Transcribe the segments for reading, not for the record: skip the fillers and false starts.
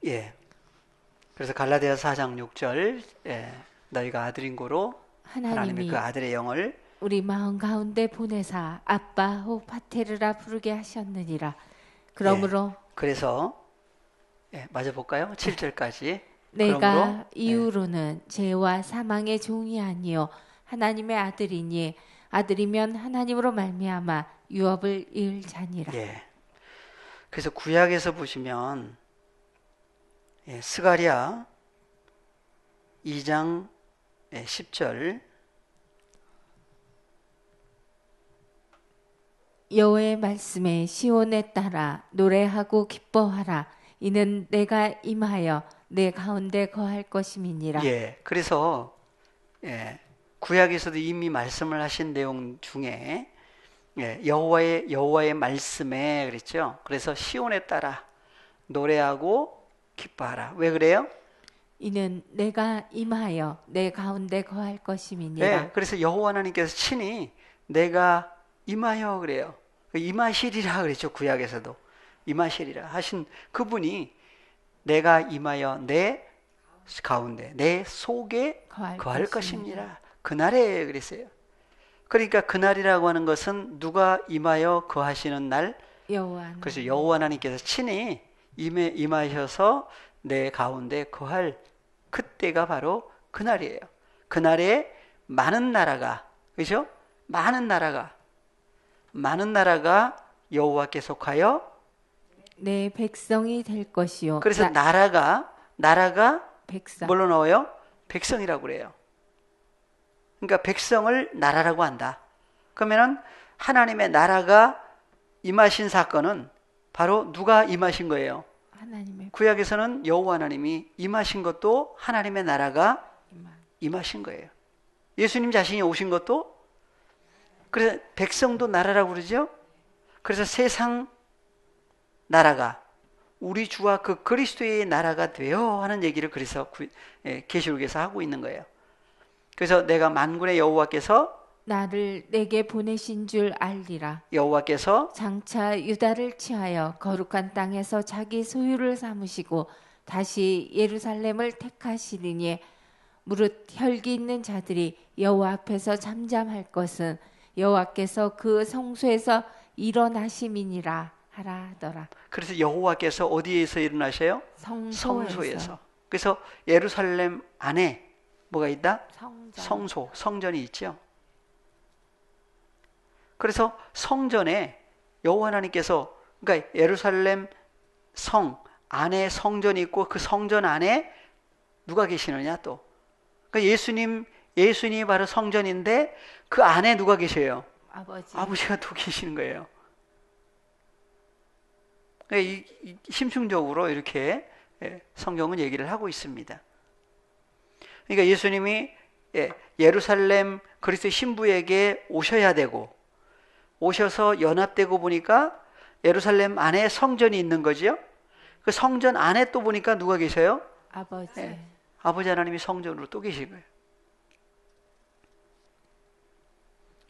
예. 그래서 갈라디아서 4장 6절, 예. 너희가 아들인 고로 하나님이 그 하나님이 아들의 영을 우리 마음 가운데 보내사 아빠 호 파테르라 부르게 하셨느니라. 예. 그러므로 그래서 예, 맞아 볼까요? 7절까지. 그러므로 내가 예. 이후로는 죄와 사망의 종이 아니요 하나님의 아들이니 아들이면 하나님으로 말미암아 유업을 이을 자니라. 예. 그래서 구약에서 보시면 예, 스가랴 2장 10절 여호와의 말씀에 시온에 따라 노래하고 기뻐하라. 이는 내가 임하여 내 가운데 거할 것임이니라. 예. 그래서 예, 구약에서도 이미 말씀을 하신 내용 중에 예, 여호와의 말씀에 그랬죠. 그래서 시온에 따라 노래하고 기뻐하라. 왜 그래요? 이는 내가 임하여 내 가운데 거할 예, 것임이니라. 그래서 여호와 하나님께서 친히 내가 임하여 그래요. 임하시리라 그랬죠. 구약에서도 임하시리라 하신 그분이 내가 임하여 내 가운데 내 속에 거할 것입니다. 그날에 그랬어요. 그러니까 그날이라고 하는 것은 누가 임하여 거하시는 날. 여호와 그래서 여호와 하나님께서 친히 임하셔서 내 가운데 거할 그때가 바로 그날이에요. 그날에 많은 나라가, 그죠? 많은 나라가 여호와께 속하여 내 백성이 될 것이요. 그래서 나라가 백성. 뭘로 나와요? 백성이라고 그래요. 그러니까 백성을 나라라고 한다. 그러면은 하나님의 나라가 임하신 사건은 바로 누가 임하신 거예요? 하나님의 구약에서는 여호와 하나님이 임하신 것도 하나님의 나라가 임하신 거예요. 예수님 자신이 오신 것도 그래서 백성도 나라라고 그러죠. 그래서 세상 나라가 우리 주와 그 그리스도의 나라가 되어 하는 얘기를 그래서 계시록에서 하고 있는 거예요. 그래서 내가 만군의 여호와께서 나를 내게 보내신 줄 알리라. 여호와께서 장차 유다를 취하여 거룩한 땅에서 자기 소유를 삼으시고 다시 예루살렘을 택하시리니 무릇 혈기 있는 자들이 여호와 앞에서 잠잠할 것은 여호와께서 그 성소에서 일어나심이니라 하더라. 그래서 여호와께서 어디에서 일어나셔요? 성소에서. 그래서 예루살렘 안에 뭐가 있다? 성소, 성전이 있죠. 그래서 성전에 여호와 하나님께서 그러니까 예루살렘 성 안에 성전이 있고 그 성전 안에 누가 계시느냐 또. 그러니까 예수님이 바로 성전인데 그 안에 누가 계셔요? 아버지가 또 계시는 거예요. 그러니까 심층적으로 이렇게 성경은 얘기를 하고 있습니다. 그러니까 예수님이 예루살렘 그리스도의 신부에게 오셔야 되고 오셔서 연합되고 보니까 예루살렘 안에 성전이 있는 거죠. 그 성전 안에 또 보니까 누가 계셔요? 아버지. 아버지 하나님이 성전으로 또 계신 거예요.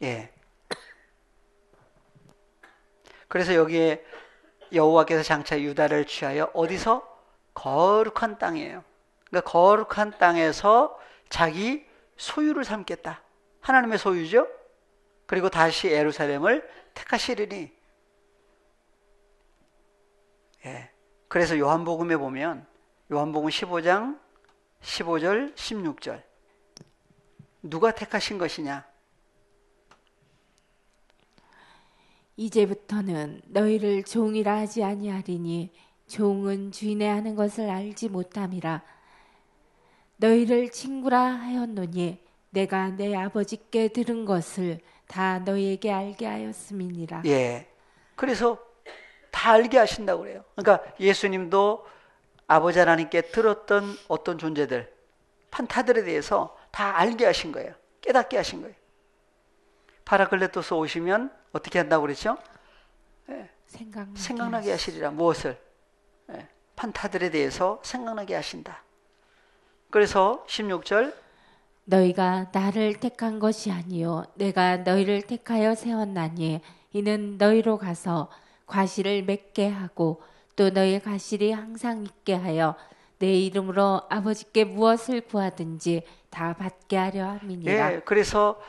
예. 그래서 여기에 여호와께서 장차 유다를 취하여 어디서? 거룩한 땅이에요. 그러니까 거룩한 땅에서 자기 소유를 삼겠다. 하나님의 소유죠. 그리고 다시 예루살렘을 택하시리니. 예. 그래서 요한복음에 보면 요한복음 15장 15절 16절 누가 택하신 것이냐? 이제부터는 너희를 종이라 하지 아니하리니 종은 주인의 하는 것을 알지 못함이라. 너희를 친구라 하였노니 내가 내 아버지께 들은 것을 다 너희에게 알게 하였음이니라. 예. 그래서 다 알게 하신다고 그래요. 그러니까 예수님도 아버지 하나님께 들었던 어떤 존재들, 판타들에 대해서 다 알게 하신 거예요. 깨닫게 하신 거예요. 파라클레토스 오시면 어떻게 한다고 그랬죠? 생각나게 하시리라. 무엇을? 판타들에 대해서 생각나게 하신다. 그래서 16절 너희가 나를 택한 것이 아니요 내가 너희를 택하여 세웠나니 이는 너희로 가서 과실을 맺게 하고 또 너희 과실이 항상 있게 하여 내 이름으로 아버지께 무엇을 구하든지 다 받게 하려 함이니라. 예, 그래서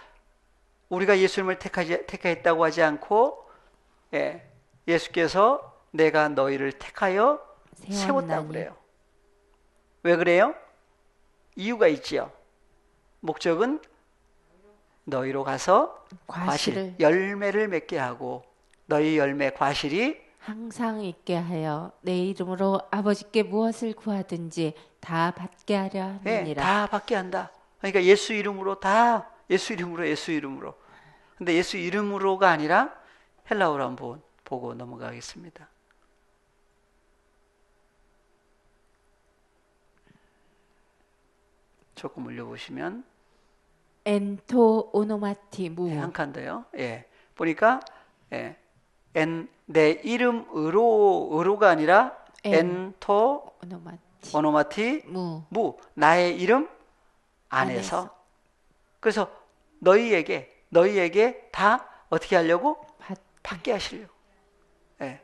우리가 예수님을 택하였다고 하지 않고, 예, 예수께서 내가 너희를 택하여 세웠다고 세웠나니 그래요. 왜 그래요? 이유가 있지요. 목적은 너희로 가서 과실, 과실을 열매를 맺게 하고, 너희 열매 과실이 항상 있게 하여 내 이름으로 아버지께 무엇을 구하든지 다 받게 하려 예, 함이니라. 다 받게 한다. 그러니까 예수 이름으로 다, 예수 이름으로, 예수 이름으로. 근데 예수 이름으로가 아니라 헬라어로 한번 보고 넘어가겠습니다. 조금 올려보시면 엔토 오노마티 무 한 칸 더요. 예, 보니까 예, 내 이름으로 의로가 아니라 엔토 오노마티 오노마티 무 무 나의 이름 안에서. 그래서 너희에게 다 어떻게 하려고 받게 하시려고. 예.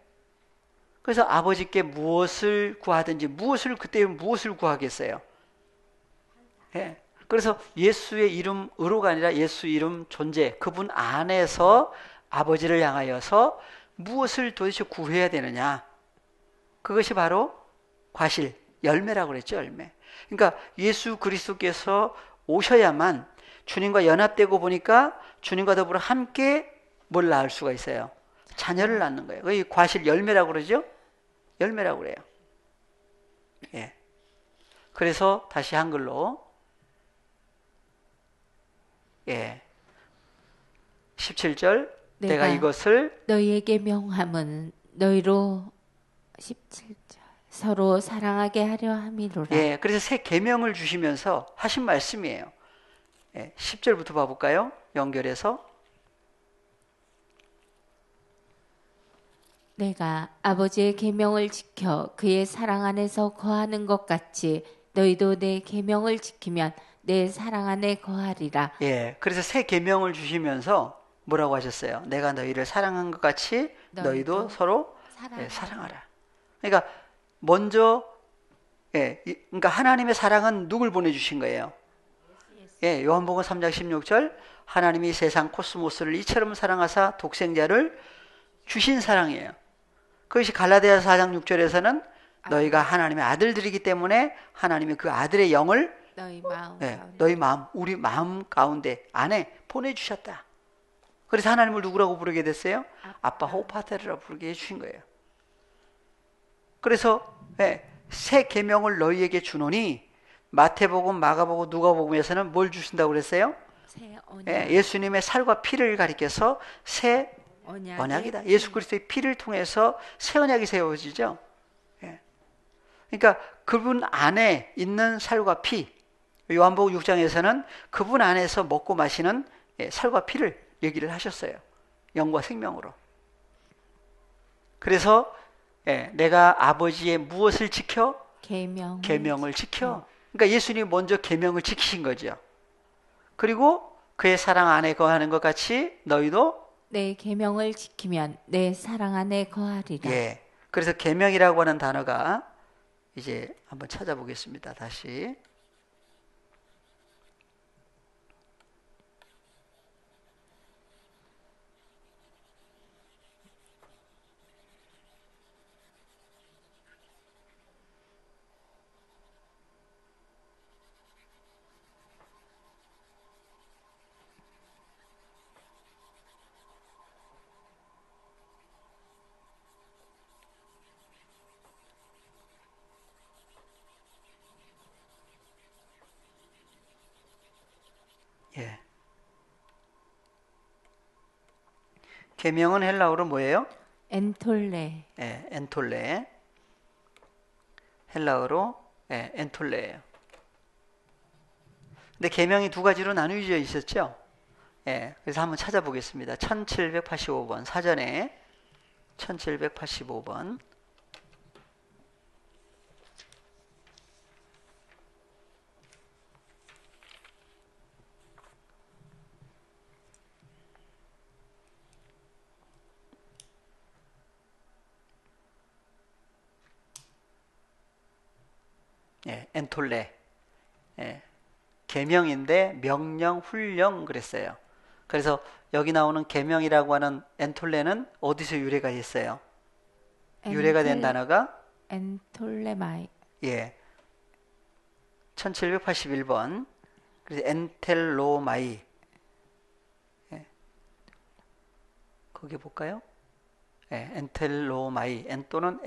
그래서 아버지께 무엇을 구하든지 그때 무엇을 구하겠어요? 예. 그래서 예수의 이름 의로가 아니라 예수 이름 존재 그분 안에서 아버지를 향하여서 무엇을 도대체 구해야 되느냐? 그것이 바로 과실, 열매라고 그랬죠, 열매. 그러니까 예수 그리스도께서 오셔야만 주님과 연합되고 보니까 주님과 더불어 함께 뭘 낳을 수가 있어요. 자녀를 낳는 거예요. 이 과실 열매라고 그러죠? 열매라고 그래요. 예. 그래서 다시 한글로 예. 17절 내가 이것을 너희에게 명함은 너희로 17절 서로 사랑하게 하려 함이로라. 예. 그래서 새 계명을 주시면서 하신 말씀이에요. 예. 10절부터 봐볼까요? 연결해서 내가 아버지의 계명을 지켜 그의 사랑 안에서 거하는 것 같이 너희도 내 계명을 지키면 내 사랑 안에 거하리라. 예. 그래서 새 계명을 주시면서 뭐라고 하셨어요? 내가 너희를 사랑한 것 같이 너희도 서로 사랑하라. 그러니까 먼저 그러니까 하나님의 사랑은 누굴 보내주신 거예요? 예, 요한복음 3장 16절 하나님이 세상 코스모스를 이처럼 사랑하사 독생자를 주신 사랑이에요. 그것이 갈라디아서 4장 6절에서는 너희가 하나님의 아들들이기 때문에 하나님이 그 아들의 영을 너희 마음, 우리 마음 가운데 안에 보내주셨다. 그래서 하나님을 누구라고 부르게 됐어요? 아빠 호파테르라고 부르게 해주신 거예요. 그래서 새 계명을 너희에게 주노니 마태복음, 마가복음, 누가복음에서는 뭘 주신다고 그랬어요? 예수님의 살과 피를 가리켜서 새 언약이다. 예수 그리스도의 피를 통해서 새 언약이 세워지죠. 그러니까 그분 안에 있는 살과 피, 요한복음 6장에서는 그분 안에서 먹고 마시는 살과 피를 얘기를 하셨어요. 영과 생명으로. 그래서 내가 아버지의 무엇을 지켜? 계명을 지켜. 그러니까 예수님이 먼저 계명을 지키신 거죠. 그리고 그의 사랑 안에 거하는 것 같이 너희도 내 계명을 지키면 내 사랑 안에 거하리라. 예. 그래서 계명이라고 하는 단어가 이제 한번 찾아보겠습니다. 다시. 예. 계명은 헬라어로 뭐예요? 엔톨레. 예, 엔톨레. 헬라어로 엔톨레예요. 근데 계명이 두 가지로 나누어져 있었죠. 예, 그래서 한번 찾아보겠습니다. 1785번 사전에 1785번 예, 엔톨레. 예, 계명인데 명령, 훈령 그랬어요. 그래서 여기 나오는 계명이라고 하는 엔톨레는 어디서 유래가 있어요? 유래가 된 단어가 엔톨레마이. 예, 1781번. 그래서 엔텔로마이. 예, 거기 볼까요? 예, 엔텔로마이. 엔 또는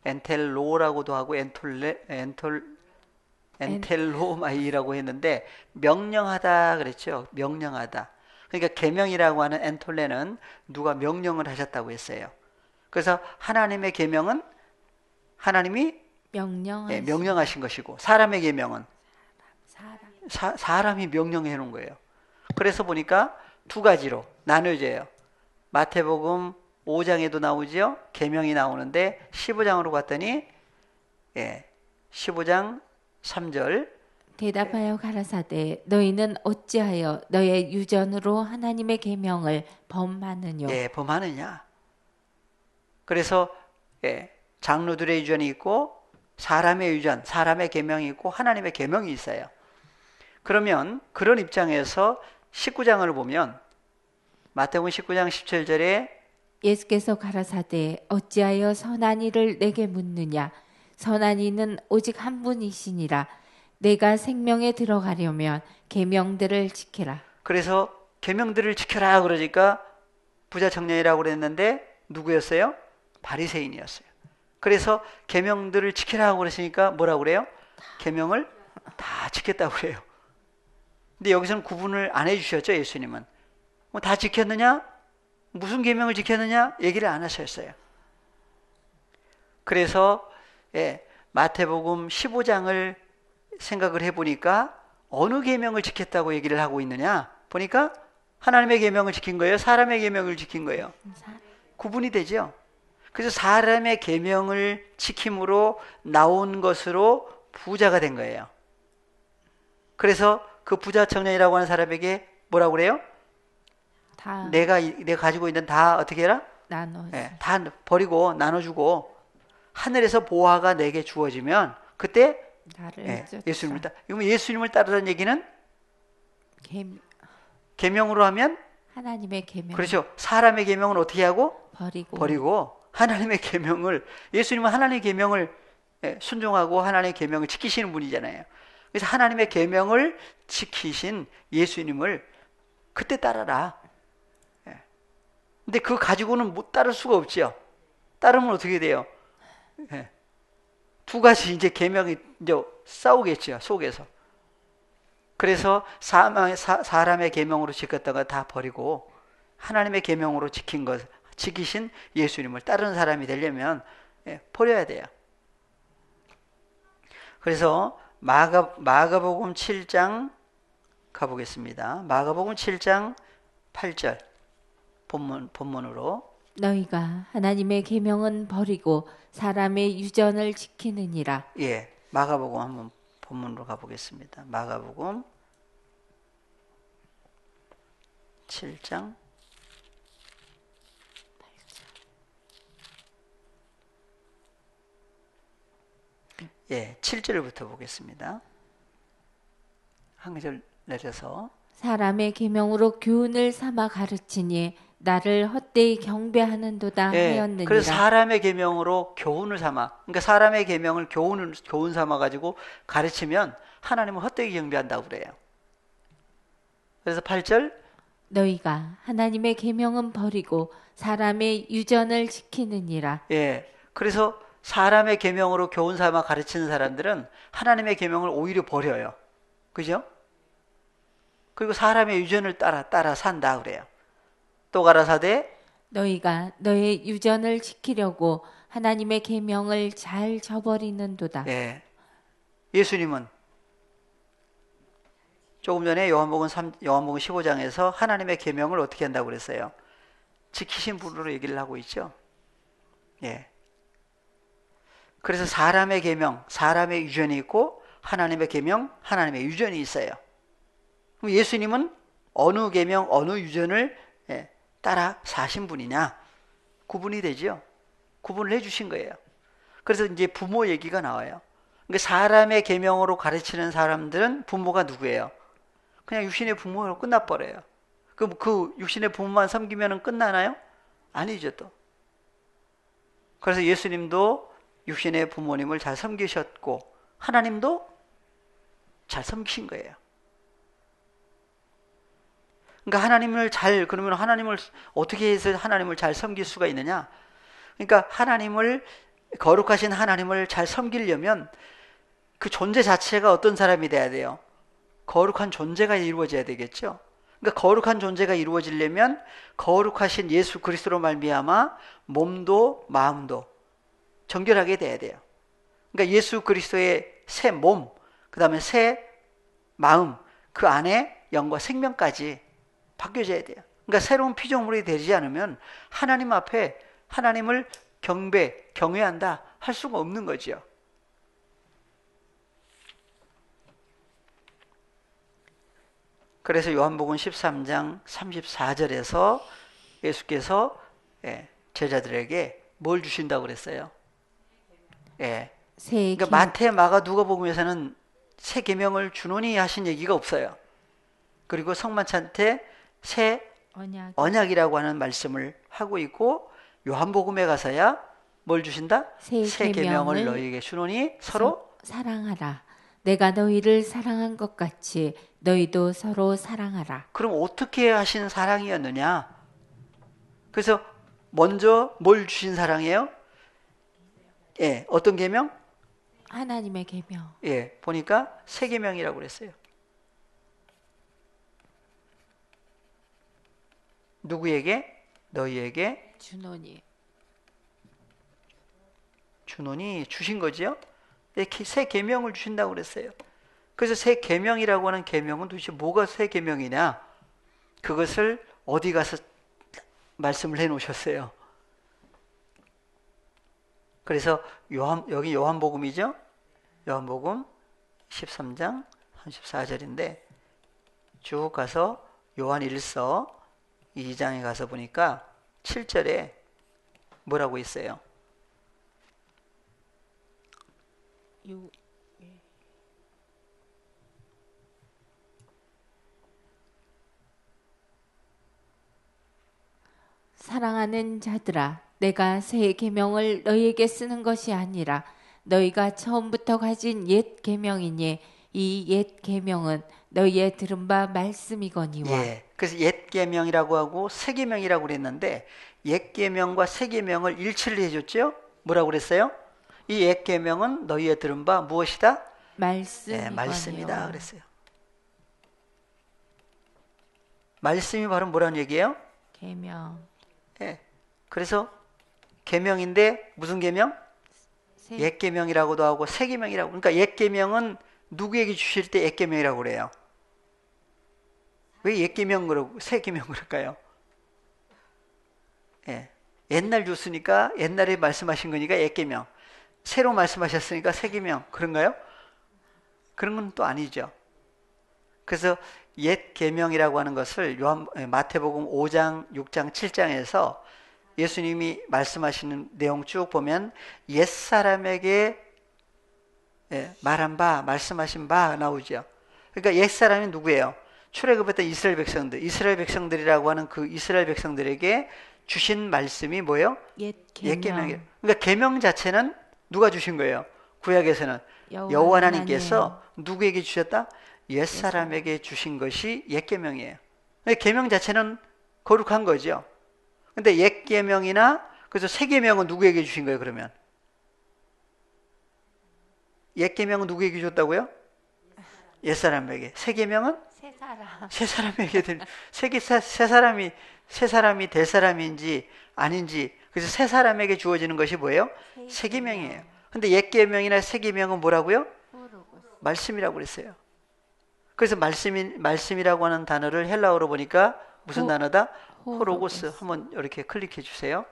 엔텔로라고도 하고 엔텔로마이라고 했는데 명령하다 그랬죠. 명령하다. 그러니까 계명이라고 하는 엔톨레는 누가 명령을 하셨다고 했어요. 그래서 하나님의 계명은 하나님이 명령하신 것이고 사람의 계명은 사람이 명령해 놓은 거예요. 그래서 보니까 두 가지로 나눠져요. 마태복음 5장에도 나오죠. 계명이 나오는데 15장으로 갔더니 15장 3절 대답하여 가라사대 너희는 어찌하여 너의 유전으로 하나님의 계명을 범하느뇨. 범하느냐. 그래서 장로들의 유전이 있고 사람의 유전, 사람의 계명이 있고 하나님의 계명이 있어요. 그러면 그런 입장에서 19장을 보면 마태복음 19장 17절에 예수께서 가라사대 어찌하여 선한 이를 내게 묻느냐. 선한 이는 오직 한 분이시니라. 내가 생명에 들어가려면 계명들을 지키라. 그래서 계명들을 지켜라 그러니까 부자 청년이라고 그랬는데 누구였어요? 바리새인이었어요. 그래서 계명들을 지키라고 그랬으니까 뭐라고 그래요? 계명을 다 지켰다고 그래요. 근데 여기서는 구분을 안 해주셨죠. 예수님은 뭐 다 지켰느냐? 무슨 계명을 지켰느냐? 얘기를 안 하셨어요. 그래서 마태복음 15장을 생각을 해보니까 어느 계명을 지켰다고 얘기를 하고 있느냐? 보니까 하나님의 계명을 지킨 거예요? 사람의 계명을 지킨 거예요? 구분이 되죠. 그래서 사람의 계명을 지킴으로 나온 것으로 부자가 된 거예요. 그래서 그 부자 청년이라고 하는 사람에게 뭐라고 그래요? 내가 가지고 있는 다 어떻게 해라? 다 버리고 나눠주고 하늘에서 보화가 내게 주어지면 그때 예수님을 그러면 예수님을 따르라는 얘기는 계명으로 하면 하나님의 계명. 그렇죠. 사람의 계명은 어떻게 하고? 버리고 하나님의 계명을 예수님은 하나님의 계명을 순종하고 하나님의 계명을 지키시는 분이잖아요. 그래서 하나님의 계명을 지키신 예수님을 그때 따라라. 근데 그거 가지고는 못 따를 수가 없죠. 따르면 어떻게 돼요? 두 가지 이제 계명이 이제 싸우겠죠, 속에서. 그래서 사람의 계명으로 지켰던 거 다 버리고 하나님의 계명으로 지키신 예수님을 따르는 사람이 되려면 버려야 돼요. 그래서 마가복음 7장 가보겠습니다. 마가복음 7장 8절 본문으로 너희가 하나님의 계명은 버리고 사람의 유전을 지키느니라. 마가복음 한번 본문으로 가보겠습니다. 마가복음 7장 7절부터 보겠습니다. 한 구절 내려서 사람의 계명으로 교훈을 삼아 가르치니 나를 헛되이 경배하는도다 하였느니라. 그래서 사람의 계명으로 교훈을 삼아, 그러니까 사람의 계명을 교훈 삼아 가지고 가르치면 하나님은 헛되이 경배한다고 그래요. 그래서 8절 너희가 하나님의 계명은 버리고 사람의 유전을 지키느니라. 그래서 사람의 계명으로 교훈 삼아 가르치는 사람들은 하나님의 계명을 오히려 버려요. 그죠? 그리고 사람의 유전을 따라 산다 그래요. 또 가라사대 너희가 너의 유전을 지키려고 하나님의 계명을 잘 저버리는도다. 예수님은 조금 전에 요한복음 15장에서 하나님의 계명을 어떻게 한다고 그랬어요? 지키신 분으로 얘기를 하고 있죠. 그래서 사람의 계명, 사람의 유전이 있고 하나님의 계명, 하나님의 유전이 있어요. 그럼 예수님은 어느 계명, 어느 유전을 따라 사신 분이냐? 구분이 되죠. 구분을 해주신 거예요. 그래서 이제 부모 얘기가 나와요. 그러니까 사람의 계명으로 가르치는 사람들은 부모가 누구예요? 그냥 육신의 부모로 끝나버려요. 그럼 그 육신의 부모만 섬기면 끝나나요? 아니죠 또. 그래서 예수님도 육신의 부모님을 잘 섬기셨고 하나님도 잘 섬기신 거예요. 그러니까 그러면 하나님을 어떻게 해서 하나님을 잘 섬길 수가 있느냐? 그러니까 거룩하신 하나님을 잘 섬기려면 그 존재 자체가 어떤 사람이 돼야 돼요? 거룩한 존재가 이루어져야 되겠죠? 그러니까 거룩한 존재가 이루어지려면 거룩하신 예수 그리스도로 말미암아 몸도 마음도 정결하게 돼야 돼요. 그러니까 예수 그리스도의 새 몸, 그 다음에 새 마음, 그 안에 영과 생명까지 바뀌어져야 돼요. 그러니까 새로운 피조물이 되지 않으면 하나님 앞에 하나님을 경외한다 할 수가 없는 거죠. 그래서 요한복음 13장 34절에서 예수께서 제자들에게 뭘 주신다고 그랬어요? 그러니까 마태, 마가, 누가복음에서는 새 계명을 주노니 하신 얘기가 없어요. 그리고 성만찬 때 새 언약이라고 하는 말씀을 하고 있고 요한복음에 가서야 뭘 주신다? 새 계명을 너희에게 주노니 서로 사랑하라. 내가 너희를 사랑한 것 같이 너희도 서로 사랑하라. 그럼 어떻게 하신 사랑이었느냐? 그래서 먼저 뭘 주신 사랑이에요? 어떤 계명? 하나님의 계명. 보니까 새 계명이라고 그랬어요. 누구에게? 너희에게 주노니 주신 거지요? 새 계명을 주신다고 그랬어요. 그래서 새 계명이라고 하는 계명은 도대체 뭐가 새 계명이냐? 그것을 어디 가서 말씀을 해 놓으셨어요. 그래서 여기 요한복음이죠? 요한복음 13장 34절인데 쭉 가서 요한 1서 2장에 가서 보니까 7절에 뭐라고 있어요? 사랑하는 자들아, 내가 새 계명을 너희에게 쓰는 것이 아니라 너희가 처음부터 가진 옛 계명이니 이 옛 계명은 너희의 들은 바 말씀이거니와. 그래서 옛 계명이라고 하고 새 계명이라고 그랬는데 옛 계명과 새 계명을 일치를 해줬죠. 뭐라고 그랬어요? 이 옛 계명은 너희의 들은 바 무엇이다? 말씀이다 그랬어요. 말씀이 바로 뭐라는 얘기예요? 계명. 그래서 계명인데 무슨 계명? 옛 계명이라고도 하고 새 계명이라고. 그러니까 옛 계명은 누구에게 주실 때 옛 계명이라고 그래요? 왜 옛 계명 그러고 새 계명 그럴까요? 옛날 줬으니까 옛날에 말씀하신 거니까 옛 계명. 새로 말씀하셨으니까 새 계명 그런가요? 그런 건 또 아니죠. 그래서 옛 계명이라고 하는 것을 마태복음 5장, 6장, 7장에서 예수님이 말씀하시는 내용 쭉 보면 옛사람에게 말한 바, 말씀하신 바 나오죠. 그러니까 옛사람이 누구예요? 출애굽했던 이스라엘 백성들. 이스라엘 백성들이라고 하는 그 이스라엘 백성들에게 주신 말씀이 뭐예요? 옛 계명이에요. 그러니까 계명 자체는 누가 주신 거예요? 구약에서는 여호와 하나님께서 누구에게 주셨다? 옛사람에게 주신 것이 옛 계명이에요. 계명 자체는 거룩한 거죠. 근데 옛 계명이나 그래서 새 계명은 누구에게 주신 거예요, 그러면? 옛 계명은 누구에게 줬다고요? 옛 사람에게. 새 계명은 새 사람에게 새 사람이 될 사람인지 아닌지. 그래서 새 사람에게 주어지는 것이 뭐예요? 새 계명이에요. 근데 옛 계명이나 새 계명은 뭐라고요? 말씀이라고 그랬어요. 그래서 말씀이라고 하는 단어를 헬라어로 보니까 무슨 단어다? 호로고스. 한번 이렇게 클릭해 주세요.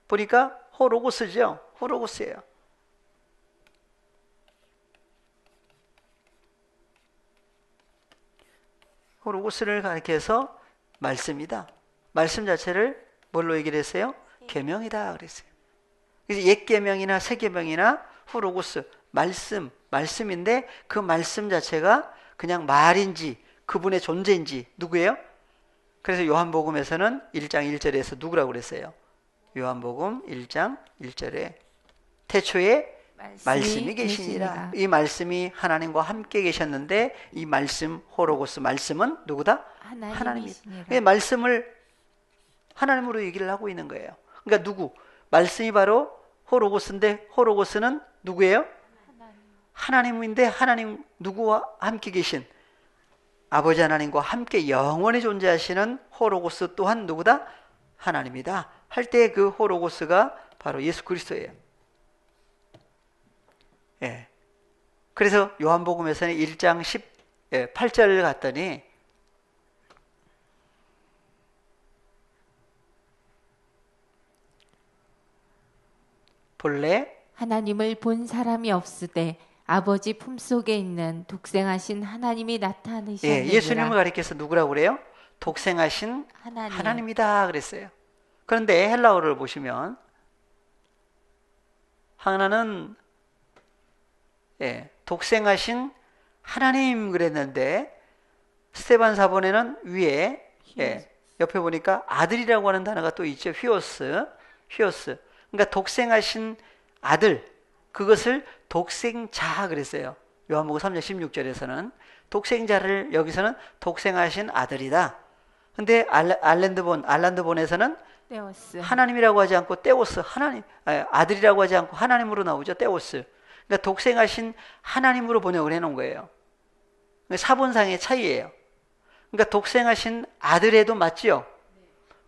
보니까 호로고스죠. 호로고스예요. 호로고스를 가리켜서 말씀이다. 말씀 자체를 뭘로 얘기를 했어요? 계명이다 그랬어요. 그래서 옛 계명이나 새 계명이나 후로고스 말씀인데 그 말씀 자체가 그냥 말인지 그분의 존재인지 누구예요? 그래서 요한복음에서는 1장 1절에서 누구라고 그랬어요? 요한복음 1장 1절에 태초에 말씀이 계시니라. 이 말씀이 하나님과 함께 계셨는데 이 말씀 호로고스 말씀은 누구다? 하나님이다. 말씀을 하나님으로 얘기를 하고 있는 거예요. 그러니까 누구? 말씀이 바로 호로고스인데 호로고스는 누구예요? 하나님인데 하나님 누구와 함께 계신 아버지 하나님과 함께 영원히 존재하시는 호로고스 또한 누구다? 하나님이다. 할 때 그 호로고스가 바로 예수 그리스도예요. 예. 그래서 요한복음에서는 1장 8절을 갔더니 본래 하나님을 본 사람이 없으되 아버지 품속에 있는 독생하신 하나님이 나타나시느니라. 예, 예수님을 가리켜서 누구라고 그래요? 독생하신 하나님이다 그랬어요. 그런데 헬라어를 보시면 하나는 독생하신 하나님 그랬는데 스데반 사본에는 위에 옆에 보니까 아들이라고 하는 단어가 또 있죠. 휘오스. 그러니까 독생하신 아들 그것을 독생자 그랬어요. 요한복음 3장 16절에서는 독생자를 여기서는 독생하신 아들이다. 근데 알란드본에서는 떼오스. 하나님이라고 하지 않고 떼오스 아들이라고 하지 않고 하나님으로 나오죠. 떼오스. 그러니까 독생하신 하나님으로 번역을 해놓은 거예요. 사본상의 차이예요. 그러니까 독생하신 아들에도 맞지요.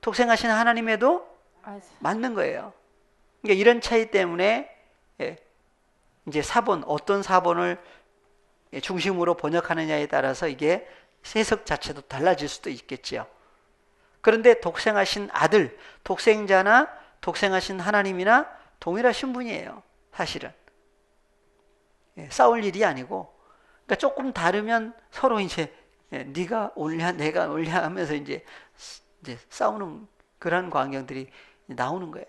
독생하신 하나님에도 맞는 거예요. 그러니까 이런 차이 때문에 이제 어떤 사본을 중심으로 번역하느냐에 따라서 이게 해석 자체도 달라질 수도 있겠지요. 그런데 독생하신 아들, 독생자나 독생하신 하나님이나 동일하신 분이에요. 사실은. 싸울 일이 아니고, 그러니까 조금 다르면 서로 이제 네가 옳냐 내가 옳냐 하면서 이제 싸우는 그런 광경들이 나오는 거예요.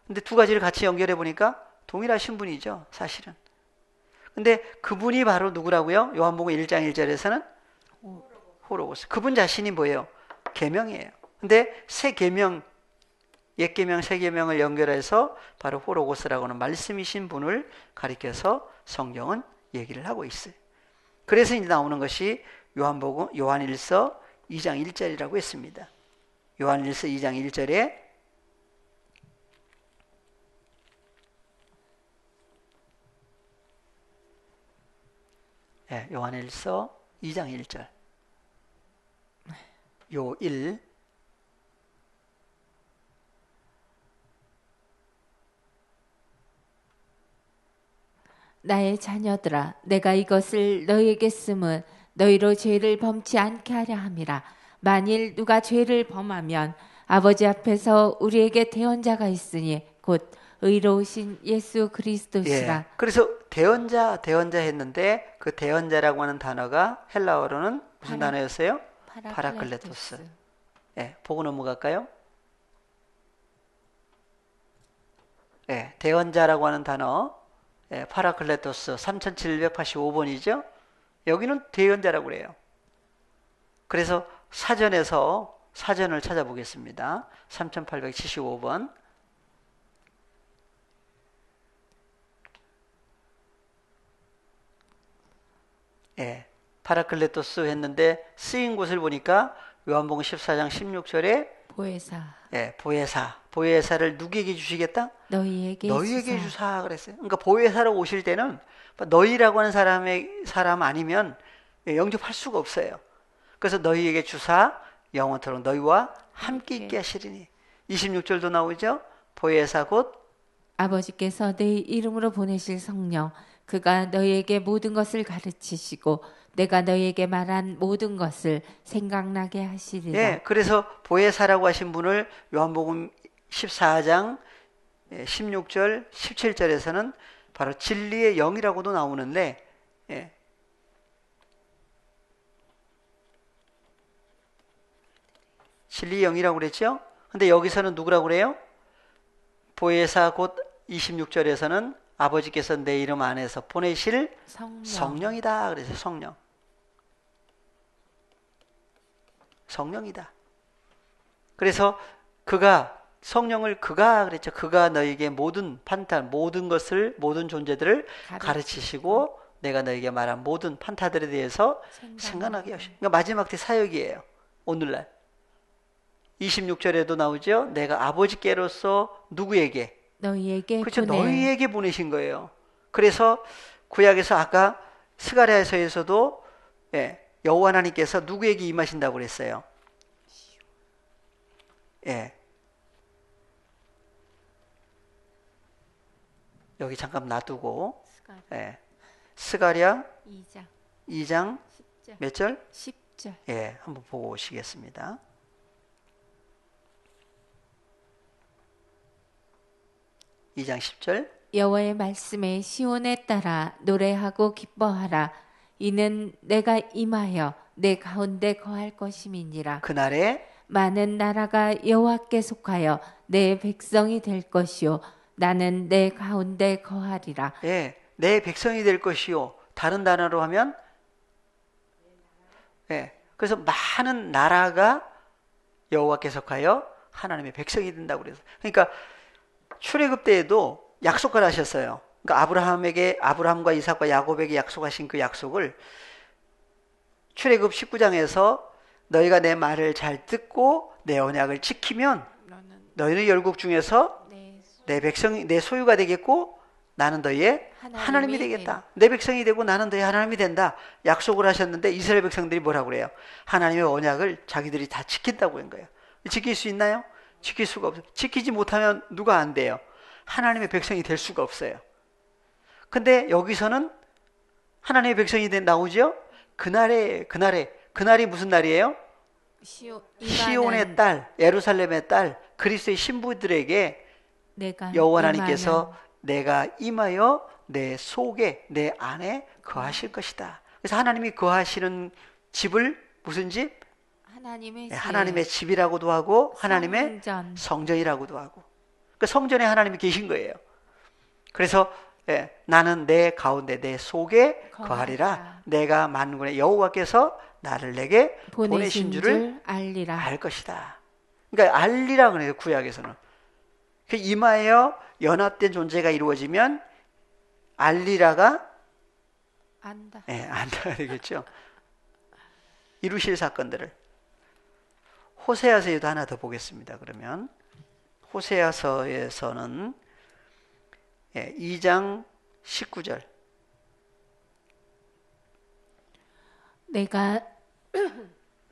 근데 두 가지를 같이 연결해 보니까 동일하신 분이죠, 사실은. 근데 그분이 바로 누구라고요? 요한복음 1장 1절에서는 호로고스. 그분 자신이 뭐예요? 계명이에요. 근데 새 계명, 옛 계명, 새 계명을 연결해서 바로 호로고스라고 하는 말씀이신 분을 가리켜서 성경은 얘기를 하고 있어요. 그래서 이제 나오는 것이 요한일서 2장 1절이라고 했습니다. 요한일서 2장 1절에 요한일서 2장 1절 요1 나의 자녀들아 내가 이것을 너희에게 쓰면 너희로 죄를 범치 않게 하려 함이라. 만일 누가 죄를 범하면 아버지 앞에서 우리에게 대언자가 있으니 곧 의로우신 예수 그리스도시라. 그래서 대언자 했는데 그 대언자라고 하는 단어가 헬라어로는 무슨 단어였어요? 파라클레토스. 보고 넘어갈까요? 대언자라고 하는 단어 파라클레토스 3785번이죠. 여기는 대언자라고 그래요. 그래서 사전을 찾아보겠습니다. 3875번. 파라클레토스 했는데 쓰인 곳을 보니까 요한복음 14장 16절에 보혜사를 누구에게 주시겠다? 너희에게 주사 그랬어요. 그러니까 보혜사로 오실 때는 너희라고 하는 사람 아니면 영접할 수가 없어요. 그래서 너희에게 주사 영원토록 너희와 함께 있게 하시리니. 26절도 나오죠. 보혜사 곧 아버지께서 내 이름으로 보내실 성령 그가 너희에게 모든 것을 가르치시고 내가 너희에게 말한 모든 것을 생각나게 하시리라. 그래서 보혜사라고 하신 분을 요한복음 14장 16절 17절에서는 바로 진리의 영이라고도 나오는데 진리의 영이라고 그랬죠. 근데 여기서는 누구라고 그래요? 보혜사 곧 26절에서는 아버지께서 내 이름 안에서 보내실 성령이다. 그래서 성령. 성령이다. 그래서 성령을 그랬죠. 그가 너에게 모든 판탄, 모든 것을, 모든 존재들을 가르치시고 내가 너에게 말한 모든 판타들에 대해서 생각나게 하시고. 그러니까 마지막 때 사역이에요. 오늘날. 26절에도 나오죠. 내가 아버지께로서 누구에게? 너희에게 그렇죠. 너희에게 보내신 거예요. 그래서 구약에서 아까 스가랴서에서도 여호와 하나님께서 누구에게 임하신다고 그랬어요. 예. 여기 잠깐 놔두고 스가랴 2장 몇 절? 10절. 예, 한번 보고 오시겠습니다. 2장 10절. 여호와의 말씀에 시온에 따라 노래하고 기뻐하라. 이는 내가 임하여 내 가운데 거할 것임이니라. 그날에 많은 나라가 여호와께 속하여 내 백성이 될 것이요 나는 내 가운데 거하리라. 예, 내 백성이 될 것이요. 다른 단어로 하면 그래서 많은 나라가 여호와께 속하여 하나님의 백성이 된다고 그래서. 그러니까 출애굽 때에도 약속을 하셨어요. 그러니까 아브라함과 이삭과 야곱에게 약속하신 그 약속을 출애굽 19장에서 너희가 내 말을 잘 듣고 내 언약을 지키면 너희는 열국 중에서 내 백성이 내 소유가 되겠고 나는 너희의 하나님이 되겠다. 내 백성이 되고 나는 너희 하나님이 된다. 약속을 하셨는데 이스라엘 백성들이 뭐라고 그래요? 하나님의 언약을 자기들이 다 지킨다고 한 거예요. 지킬 수 있나요? 지킬 수가 없어요. 지키지 못하면 누가 안 돼요? 하나님의 백성이 될 수가 없어요. 근데 여기서는 하나님의 백성이 나오죠? 그날이 무슨 날이에요? 시온의 딸, 예루살렘의 딸, 그리스도의 신부들에게 여호와 하나님께서 내가 임하여 내 속에, 내 안에 거하실 것이다. 그래서 하나님이 거하시는 집을 무슨 집? 하나님의 집이라고도 하고 하나님의 성전이라고도 하고. 그 성전에 하나님이 계신 거예요. 그래서 나는 내 가운데 내 속에 거하리라. 내가 만군의 여호와께서 나를 내게 보내신 줄을 알 것이다. 그러니까 알리라 그래요. 구약에서는. 임하여 연합된 존재가 이루어지면 알리라가 안다 되겠죠. 이루실 사건들을. 호세아서에도 하나 더 보겠습니다. 그러면 호세아서에서는 2장 19절. 내가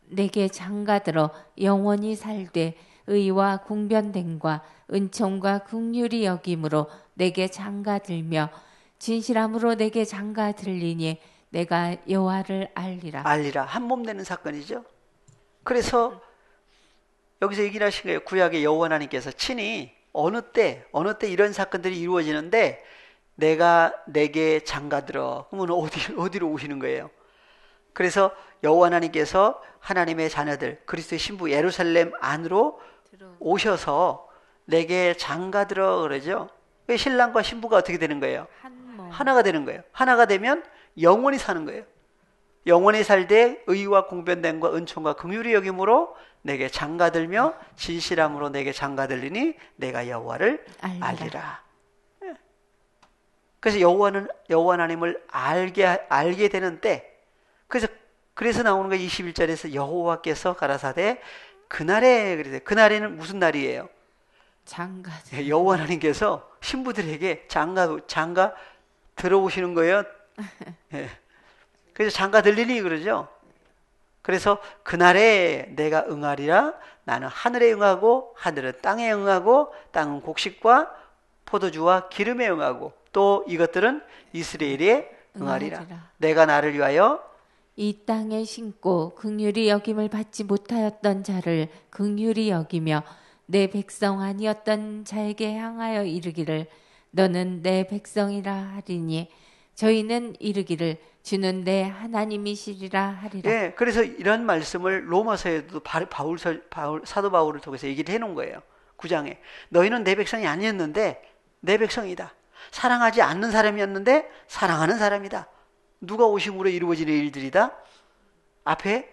내게 장가들어 영원히 살되 의와 궁변됨과 은총과 긍휼이 여김으로 내게 장가들며 진실함으로 내게 장가들리니 내가 여호와를 알리라. 한 몸 되는 사건이죠. 그래서 여기서 얘기를 하신 거예요. 구약의 여호와 하나님께서 친히 어느 때 이런 사건들이 이루어지는데 내가 내게 장가들어. 그러면 어디로 오시는 거예요? 그래서 여호와 하나님께서 하나님의 자녀들 그리스도의 신부 예루살렘 안으로 오셔서 내게 장가들어 그러죠. 신랑과 신부가 어떻게 되는 거예요? 하나가 되는 거예요. 하나가 되면 영원히 사는 거예요. 영원히 살되 의와 공변됨과 은총과 긍휼이 여김으로 내게 장가들며 진실함으로 내게 장가들리니 내가 여호와를 알리라. 그래서 여호와 하나님을 알게 되는 때, 그래서 나오는 거 21절에서 여호와께서 가라사대 그날에는 무슨 날이에요? 장가. 여호와 하나님께서 신부들에게 장가 들어오시는 거예요. 그래서 장가 들리니 그러죠. 그래서 그날에 내가 응하리라. 나는 하늘에 응하고 하늘은 땅에 응하고 땅은 곡식과 포도주와 기름에 응하고 또 이것들은 이스라엘에 응하리라. 내가 나를 위하여 이 땅에 심고 긍휼히 여김을 받지 못하였던 자를 긍휼히 여기며 내 백성 아니었던 자에게 향하여 이르기를 너는 내 백성이라 하리니 저희는 이르기를 주는 내 하나님이시리라 하리라. 예, 그래서 이런 말씀을 로마서에도 사도 바울을 통해서 얘기를 해놓은 거예요. 9장에 너희는 내 백성이 아니었는데 내 백성이다. 사랑하지 않는 사람이었는데 사랑하는 사람이다. 누가 오심으로 이루어지는 일들이다. 앞에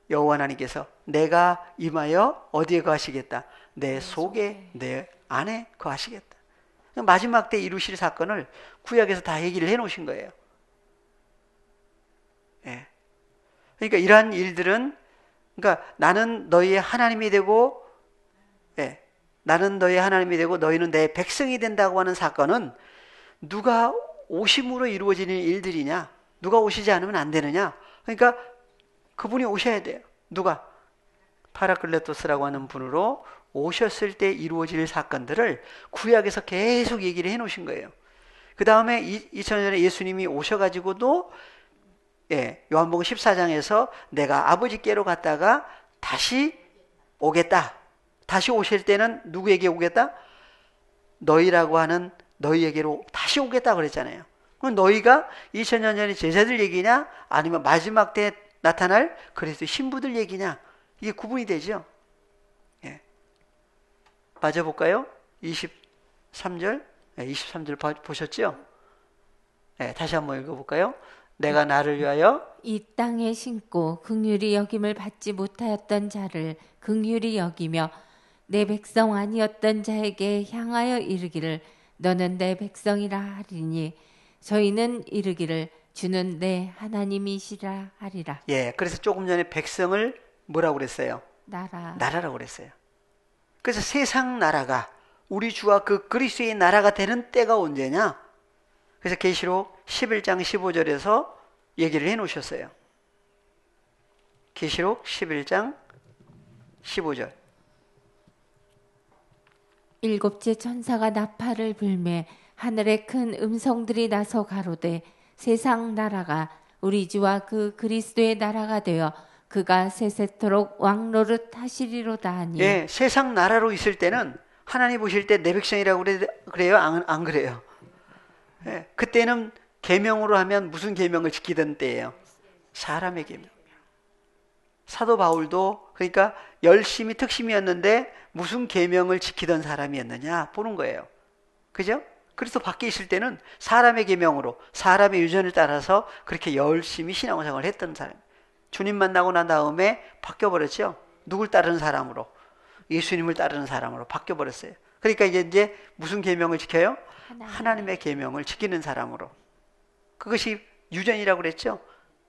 여호와 하나님께서 내가 임하여 어디에 거하시겠다. 내 속에 내 안에 거하시겠다. 마지막 때 이루실 사건을 구약에서 다 얘기를 해놓으신 거예요. 예. 그러니까 이러한 일들은, 그러니까 나는 너희의 하나님이 되고, 예, 나는 너희의 하나님이 되고 너희는 내 백성이 된다고 하는 사건은 누가 오심으로 이루어지는 일들이냐? 누가 오시지 않으면 안 되느냐? 그러니까 그분이 오셔야 돼요. 누가? 파라클레토스라고 하는 분으로 오셨을 때 이루어질 사건들을 구약에서 계속 얘기를 해놓으신 거예요. 그 다음에 2000년 전에 예수님이 오셔가지고도, 예, 요한복음 14장에서 내가 아버지께로 갔다가 다시 오겠다. 다시 오실 때는 누구에게 오겠다? 너희라고 하는 너희에게로 다시 오겠다 그랬잖아요. 그럼 너희가 2000년 전에 제자들 얘기냐? 아니면 마지막 때 나타날 그리스도의 신부들 얘기냐? 이게 구분이 되죠. 예. 맞아볼까요? 23절? 네, 23절 보셨죠? 네, 다시 한번 읽어볼까요? 내가 나를 위하여 이 땅에 심고 긍휼히 여김을 받지 못하였던 자를 긍휼히 여기며 내 백성 아니었던 자에게 향하여 이르기를 너는 내 백성이라 하리니 저희는 이르기를 주는 내 하나님이시라 하리라. 예, 그래서 조금 전에 백성을 뭐라고 그랬어요? 나라라고 그랬어요. 그래서 세상 나라가 우리 주와 그 그리스도의 나라가 되는 때가 언제냐? 그래서 계시록 11장 15절에서 얘기를 해 놓으셨어요. 계시록 11장 15절. 일곱째 천사가 나팔을 불매 하늘에 큰 음성들이 나서 가로되 세상 나라가 우리 주와 그 그리스도의 나라가 되어 그가 세세토록 왕노릇 하시리로다 하니. 예, 세상 나라로 있을 때는 하나님 보실 때 내 백성이라고 그래요? 안 그래요? 예, 그때는 계명으로 하면 무슨 계명을 지키던 때예요? 사람의 계명. 사도 바울도 그러니까 열심히 특심이었는데 무슨 계명을 지키던 사람이었느냐 보는 거예요. 그죠? 그리스도 밖에 있을 때는 사람의 계명으로 사람의 유전을 따라서 그렇게 열심히 신앙생활을 했던 사람. 주님 만나고 난 다음에 바뀌어버렸죠. 누굴 따르는 사람으로? 예수님을 따르는 사람으로 바뀌어버렸어요. 그러니까 이제 무슨 계명을 지켜요? 하나님의 계명을 지키는 사람으로. 그것이 유전이라고 그랬죠.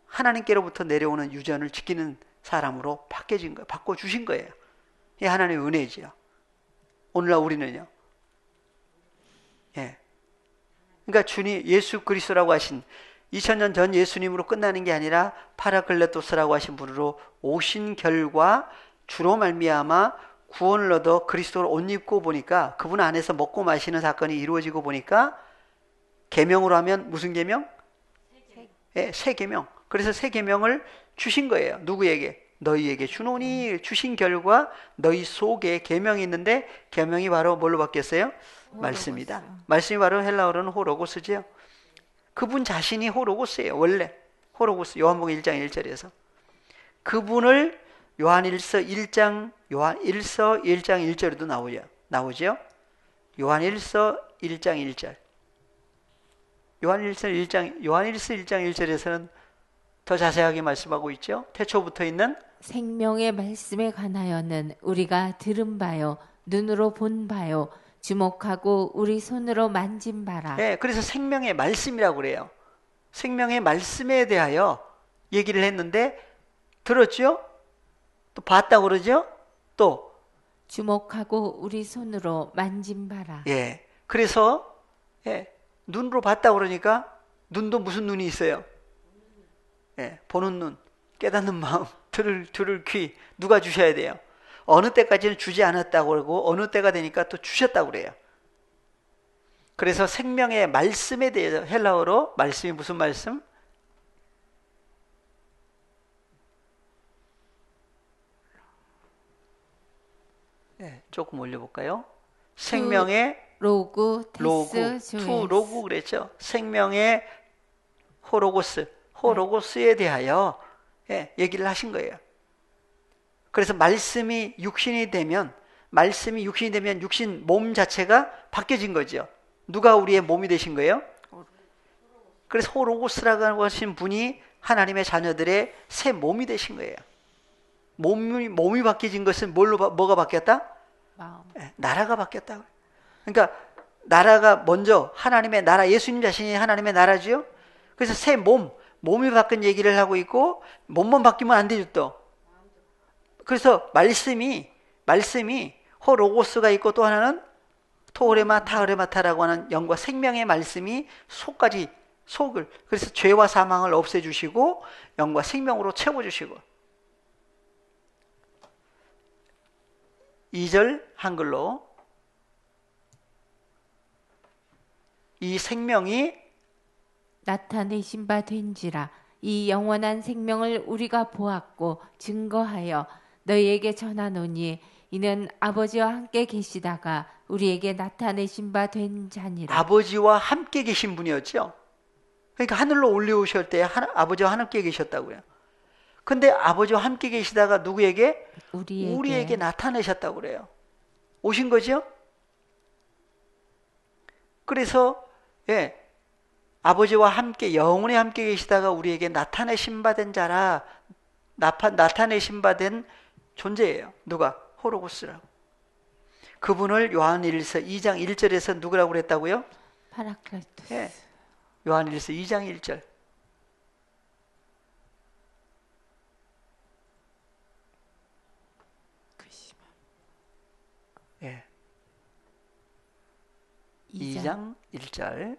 하나님께로부터 내려오는 유전을 지키는 사람으로 바뀌어진 거예요. 바꿔주신 거예요. 이게 하나님의 은혜지요. 오늘날 우리는요. 예. 그러니까 주님 예수 그리스도라고 하신 2000년 전 예수님으로 끝나는 게 아니라 파라클레토스라고 하신 분으로 오신 결과 주로 말미암아 구원을 얻어 그리스도를 옷 입고 보니까 그분 안에서 먹고 마시는 사건이 이루어지고 보니까 계명으로 하면 무슨 계명? 예, 새 계명. 그래서 새 계명을 주신 거예요. 누구에게? 너희에게 주노니 주신 결과 너희 속에 계명이 있는데 계명이 바로 뭘로 바뀌었어요? 말씀이다. 말씀이 바로 헬라어로는 호로고스지요. 그분 자신이 호로고스예요. 원래 호로고스. 요한복음 1장 1절에서 그분을 요한일서 1장 1절에도 나오죠. 요한일서 1장 1절. 요한일서 1장 1절에서는 더 자세하게 말씀하고 있죠. 태초부터 있는 생명의 말씀에 관하여는 우리가 들은 바요 눈으로 본 바요 주목하고 우리 손으로 만진 바라. 네, 그래서 생명의 말씀이라고 그래요. 생명의 말씀에 대하여 얘기를 했는데 들었죠? 또 봤다고 그러죠? 또 주목하고 우리 손으로 만진 바라. 예, 그래서 예, 눈으로 봤다고 그러니까 눈도 무슨 눈이 있어요? 예, 보는 눈, 깨닫는 마음, 들을 귀 누가 주셔야 돼요? 어느 때까지는 주지 않았다고 그러고 어느 때가 되니까 또 주셨다고 그래요. 그래서 생명의 말씀에 대해서 헬라어로 말씀이 무슨 말씀? 네, 조금 올려볼까요? 생명의 로그, 로그, 테스, 투 로그 그랬죠. 생명의 호로고스. 호로고스에 대하여 얘기를 하신 거예요. 그래서 말씀이 육신이 되면 육신 몸 자체가 바뀌어진 거죠. 누가 우리의 몸이 되신 거예요? 그래서 호로고스라고 하신 분이 하나님의 자녀들의 새 몸이 되신 거예요. 몸이 바뀌어진 것은 뭐가 바뀌었다? 마음. 나라가 바뀌었다. 그러니까 나라가 먼저 하나님의 나라, 예수님 자신이 하나님의 나라지요. 그래서 새 몸이 바뀐 얘기를 하고 있고, 몸만 바뀌면 안 되죠 또. 그래서 말씀이 호로고스가 있고, 또 하나는 토레마 타흐레마타라고 하는 영과 생명의 말씀이 속을 그래서 죄와 사망을 없애주시고 영과 생명으로 채워주시고. 2절 한글로 이 생명이 나타내신 바 된지라. 이 영원한 생명을 우리가 보았고 증거하여 너희에게 전하노니 이는 아버지와 함께 계시다가 우리에게 나타내신 바 된 자니라. 아버지와 함께 계신 분이었죠. 그러니까 하늘로 올려오실 때 아버지와 함께 계셨다고요. 근데 아버지와 함께 계시다가 누구에게? 우리에게 나타내셨다고 그래요. 오신 거죠? 그래서 아버지와 함께 영원히 함께 계시다가 우리에게 나타내신 바 된 자라. 나타내신 바 된 존재예요. 누가? 호로고스라고. 그분을 요한일서 2장 1절에서 누구라고 그랬다고요? 파라클레토스. 요한일서 2장 1절. 예. 2장 1절.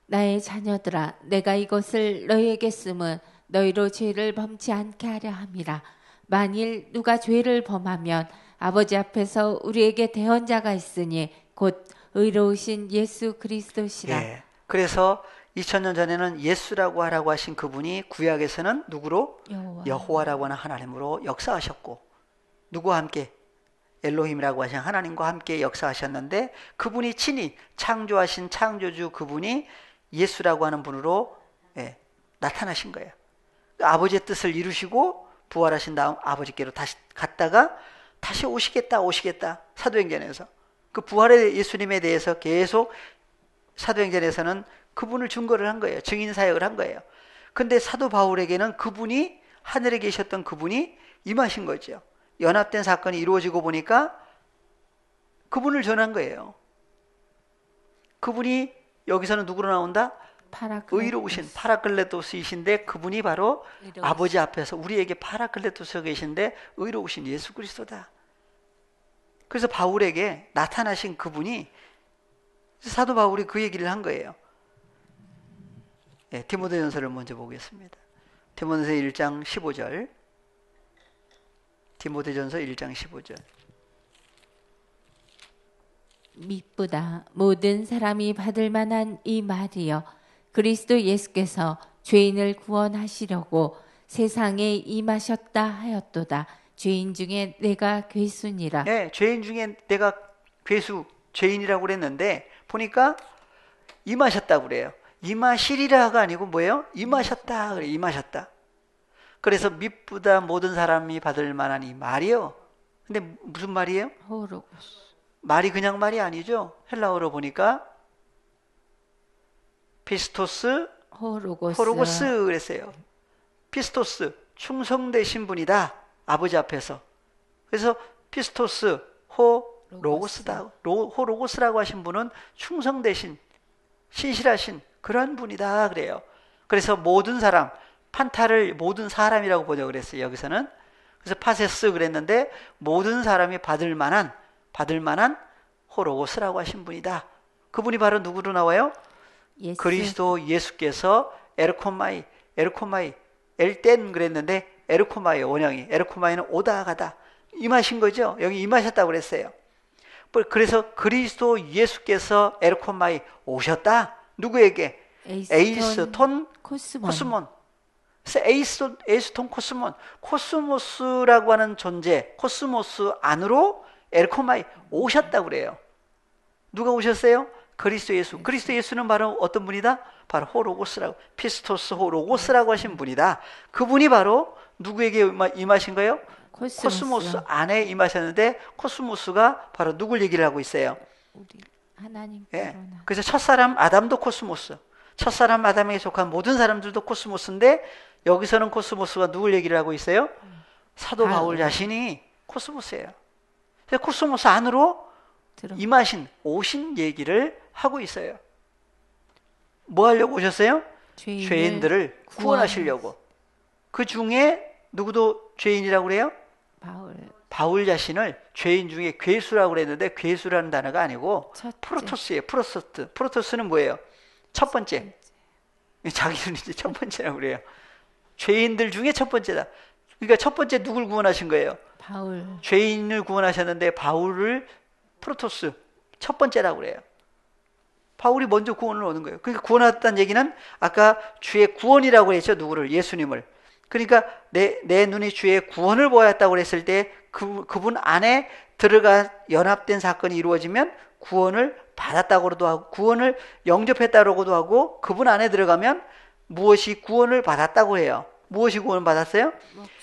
나의 자녀들아, 내가 이것을 너희에게 쓰면 너희로 죄를 범치 않게 하려 함이라. 만일 누가 죄를 범하면 아버지 앞에서 우리에게 대언자가 있으니 곧 의로우신 예수 그리스도시라. 예. 그래서 2000년 전에는 예수라고 하라고 하신 그분이 구약에서는 누구로? 여호와라고 하는 하나님으로 역사하셨고, 누구와 함께? 엘로힘이라고 하신 하나님과 함께 역사하셨는데, 그분이 친히 창조하신 창조주 그분이 예수라고 하는 분으로 나타나신 거예요. 아버지의 뜻을 이루시고 부활하신 다음 아버지께로 다시 갔다가 다시 오시겠다 사도행전에서 그 부활의 예수님에 대해서 계속 사도행전에서는 그분을 증거를 한 거예요. 증인 사역을 한 거예요. 근데 사도 바울에게는 그분이 하늘에 계셨던 그분이 임하신 거죠. 연합된 사건이 이루어지고 보니까 그분을 전한 거예요. 그분이 여기서는 누구로 나온다? 의로우신 파라클레토스이신데, 그분이 바로 아버지 앞에서 우리에게 파라클레토스가 계신데 의로우신 예수 그리스도다. 그래서 바울에게 나타나신 그분이, 사도 바울이 그 얘기를 한 거예요. 디모데전서를 먼저 보겠습니다. 디모데전서 1장 15절. 디모데전서 1장 15절. 미쁘다 모든 사람이 받을 만한 이 말이여, 그리스도 예수께서 죄인을 구원하시려고 세상에 임하셨다 하였도다. 죄인 중에 내가 괴수니라. 네, 죄인 중에 내가 죄인이라고 그랬는데 보니까 임하셨다고 그래요. 임하시리라가 아니고 뭐예요? 임하셨다 그래. 임하셨다. 그래서 미쁘다 모든 사람이 받을 만한 이 말이요. 근데 무슨 말이에요? 호로고스. 말이 그냥 말이 아니죠. 헬라어로 보니까 피스토스 호로고스 그랬어요. 피스토스 충성되신 분이다. 아버지 앞에서. 그래서 피스토스 호로고스다. 호로고스라고 하신 분은 충성되신, 신실하신 그런 분이다 그래요. 그래서 모든 사람, 판타를 모든 사람이라고 번역을 그랬어요. 여기서는. 그래서 파세스 그랬는데 모든 사람이 받을 만한 호로고스라고 하신 분이다. 그분이 바로 누구로 나와요? 그리스도 예수께서 에르코마이 엘땐 그랬는데 에르코마이 원형이, 에르코마이는 오다 가다 임하신 거죠. 여기 임하셨다고 그랬어요. 그래서 그리스도 예수께서 에르코마이 오셨다. 누구에게? 에이스톤 코스몬. 에이스톤 코스몬. 코스모스라고 하는 존재, 코스모스 안으로 에르코마이 오셨다고 그래요. 누가 오셨어요? 그리스도 예수. 그리스도 예수는 바로 어떤 분이다? 바로 호로고스라고, 피스토스 호로고스라고 하신 분이다. 그분이 바로 누구에게 임하신 거예요? 코스모스 안에 임하셨는데, 코스모스가 바로 누굴 얘기를 하고 있어요? 우리 하나님께로나. 예. 그래서 첫사람 아담도 코스모스, 첫사람 아담에게 속한 모든 사람들도 코스모스인데, 여기서는 코스모스가 누굴 얘기를 하고 있어요? 사도 바울 자신이 코스모스예요. 그래서 코스모스 안으로 임하신, 오신 얘기를 하고 있어요. 뭐 하려고 오셨어요? 죄인들을 구원하시려고. 그 중에 누구도 죄인이라고 그래요? 바울 자신을 죄인 중에 괴수라고 그랬는데, 괴수라는 단어가 아니고 프로토스예요. 프로토스는 뭐예요? 첫 번째. 자기는 이제 첫 번째라고 그래요. 죄인들 중에 첫 번째다. 그러니까 첫 번째 누굴 구원하신 거예요? 바울. 죄인을 구원하셨는데 바울을 프로토스, 첫 번째라고 그래요. 바울이 먼저 구원을 얻은 거예요. 그러니까 구원받았다는 얘기는 아까 주의 구원이라고 했죠. 누구를? 예수님을. 그러니까 내 눈이 주의 구원을 보았다고 그랬을 때 그분 안에 들어가 연합된 사건이 이루어지면 구원을 받았다고도 하고, 구원을 영접했다고도 하고, 그분 안에 들어가면 무엇이 구원을 받았다고 해요. 무엇이 구원을 받았어요?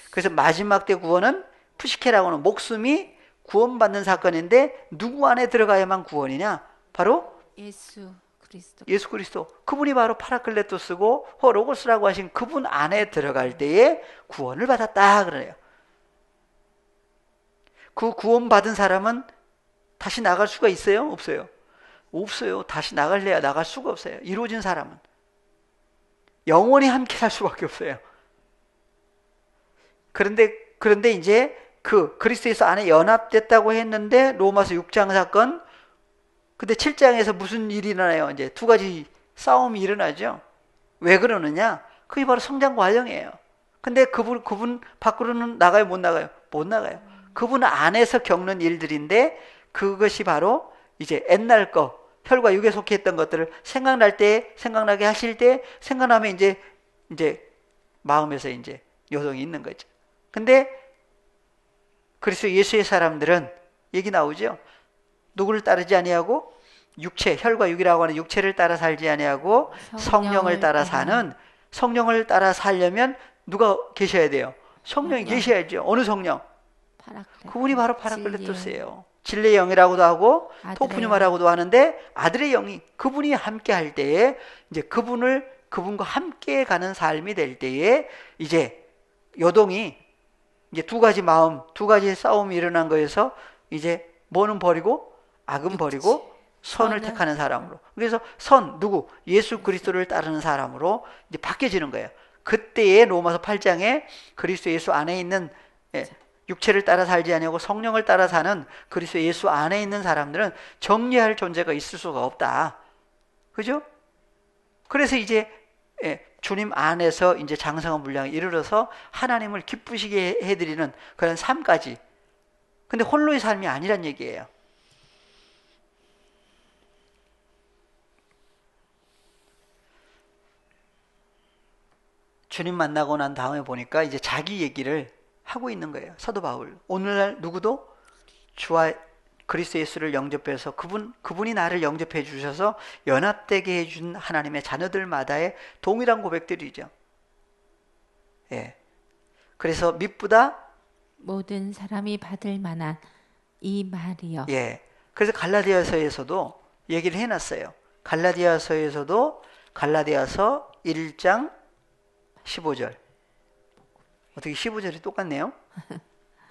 그래서 마지막 때 구원은 푸시케라고 하는 목숨이 구원받는 사건인데, 누구 안에 들어가야만 구원이냐? 바로 예수 그리스도. 그분이 바로 파라클레토스고 호로고스라고 하신 그분 안에 들어갈 때에 구원을 받았다 그래요. 그 구원받은 사람은 다시 나갈 수가 있어요? 없어요? 없어요. 다시 나갈래야 나갈 수가 없어요. 이루어진 사람은 영원히 함께 살 수밖에 없어요. 그런데 이제 그 그리스도에서 안에 연합됐다고 했는데, 로마서 6장 사건, 근데 7장에서 무슨 일이 일어나요? 이제 두 가지 싸움이 일어나죠. 왜 그러느냐? 그게 바로 성장 과정이에요. 근데 그분 밖으로는 나가요? 못 나가요? 못 나가요. 그분 안에서 겪는 일들인데, 그것이 바로 이제 옛날 거, 혈과 육에 속해 있던 것들을 생각나게 하실 때, 생각나면 이제 마음에서 이제 요동이 있는 거죠. 근데 그리스도 예수의 사람들은 얘기 나오죠. 누구를 따르지 아니하고 육체, 혈과 육이라고 하는 육체를 따라 살지 아니하고 성령을 따라 사는, 성령을 따라 살려면 누가 계셔야 돼요? 성령이 계셔야죠. 어느 성령? 그분이 바로 파라클레토스예요. 진리의 영이라고도 하고 토프뉴마라고도 하는데, 아들의 영이, 그분이 함께 할 때에 이제 그분과 함께 가는 삶이 될 때에 이제 요동이, 이제 두 가지 마음, 두 가지 싸움이 일어난 거에서 이제 뭐는 버리고 악은 버리고 선을 택하는 사람으로. 그래서 누구? 예수 그리스도를 따르는 사람으로 이제 바뀌어지는 거예요. 그때에 로마서 8장에 그리스도 예수 안에 있는, 육체를 따라 살지 아니하고 성령을 따라 사는 그리스도 예수 안에 있는 사람들은 정리할 존재가 있을 수가 없다. 그죠? 그래서 이제 주님 안에서 이제 장성한 분량에 이르러서 하나님을 기쁘시게 해드리는 그런 삶까지. 근데 홀로의 삶이 아니란 얘기예요. 주님 만나고 난 다음에 보니까 이제 자기 얘기를 하고 있는 거예요. 사도 바울. 오늘날 누구도 주와 그리스도 예수를 영접해서 그분이 나를 영접해 주셔서 연합되게 해준 하나님의 자녀들마다의 동일한 고백들이죠. 예. 그래서 밑보다 모든 사람이 받을 만한 이 말이요. 예. 그래서 갈라디아서에서도 얘기를 해놨어요. 갈라디아서에서도 갈라디아서 1장 15절. 어떻게 15절이 똑같네요?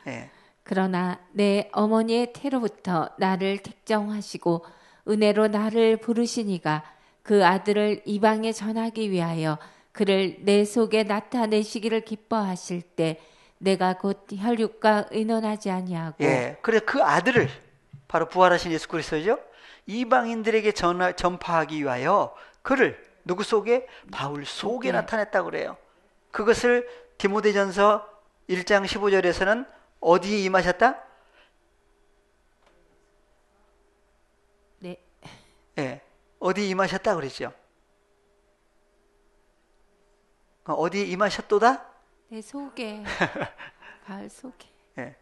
예. 그러나 내 어머니의 태로부터 나를 택정하시고 은혜로 나를 부르시니가 그 아들을 이방에 전하기 위하여 그를 내 속에 나타내시기를 기뻐하실 때 내가 곧 혈육과 의논하지 아니하고. 예. 그래 그 아들을 바로 부활하신 예수 그리스도죠. 이방인들에게 전파하기 위하여 그를 누구 속에? 바울 속에 나타냈다고 그래요. 그것을 디모데전서 1장 15절에서는 어디에 임하셨다? 네. 예. 어디에 임하셨다 그랬죠? 어디에 임하셨도다? 내 속에. 바울 속에. 예.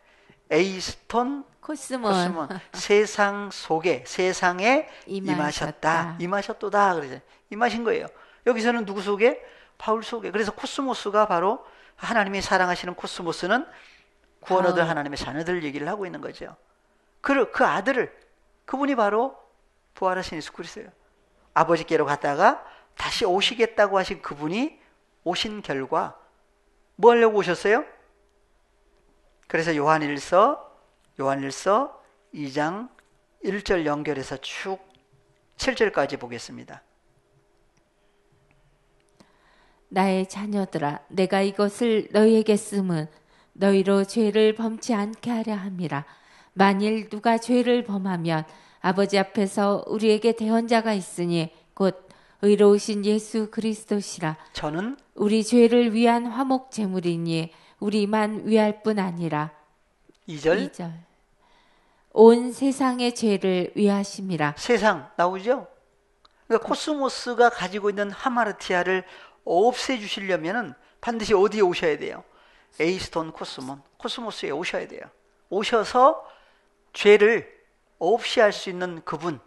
에이스톤 코스몬 코스몬 세상 속에 세상에 임하셨다. 임하셨도다. 그러죠. 임하신 거예요. 여기서는 누구 속에? 바울 속에. 그래서 코스모스가 바로 하나님이 사랑하시는 코스모스는 구원 얻을 바울. 하나님의 자녀들 얘기를 하고 있는 거죠. 그 아들을 그분이 바로 부활하신 예수 그리스도예요. 아버지께로 갔다가 다시 오시겠다고 하신 그분이 오신 결과 뭐 하려고 오셨어요? 그래서 요한일서 2장 1절 연결해서 쭉 7절까지 보겠습니다. 나의 자녀들아 내가 이것을 너희에게 쓰면 너희로 죄를 범치 않게 하려 함이라. 만일 누가 죄를 범하면 아버지 앞에서 우리에게 대언자가 있으니 곧 의로우신 예수 그리스도시라. 저는 우리 죄를 위한 화목 제물이니 우리만 위할 뿐 아니라 2절 2절 온 세상의 죄를 위하심이라. 세상 나오죠? 그러니까 코스모스가 가지고 있는 하마르티아를 없애주시려면 반드시 어디에 오셔야 돼요? 에이스톤 코스모스에 오셔야 돼요. 오셔서 죄를 없이 할 수 있는 그분.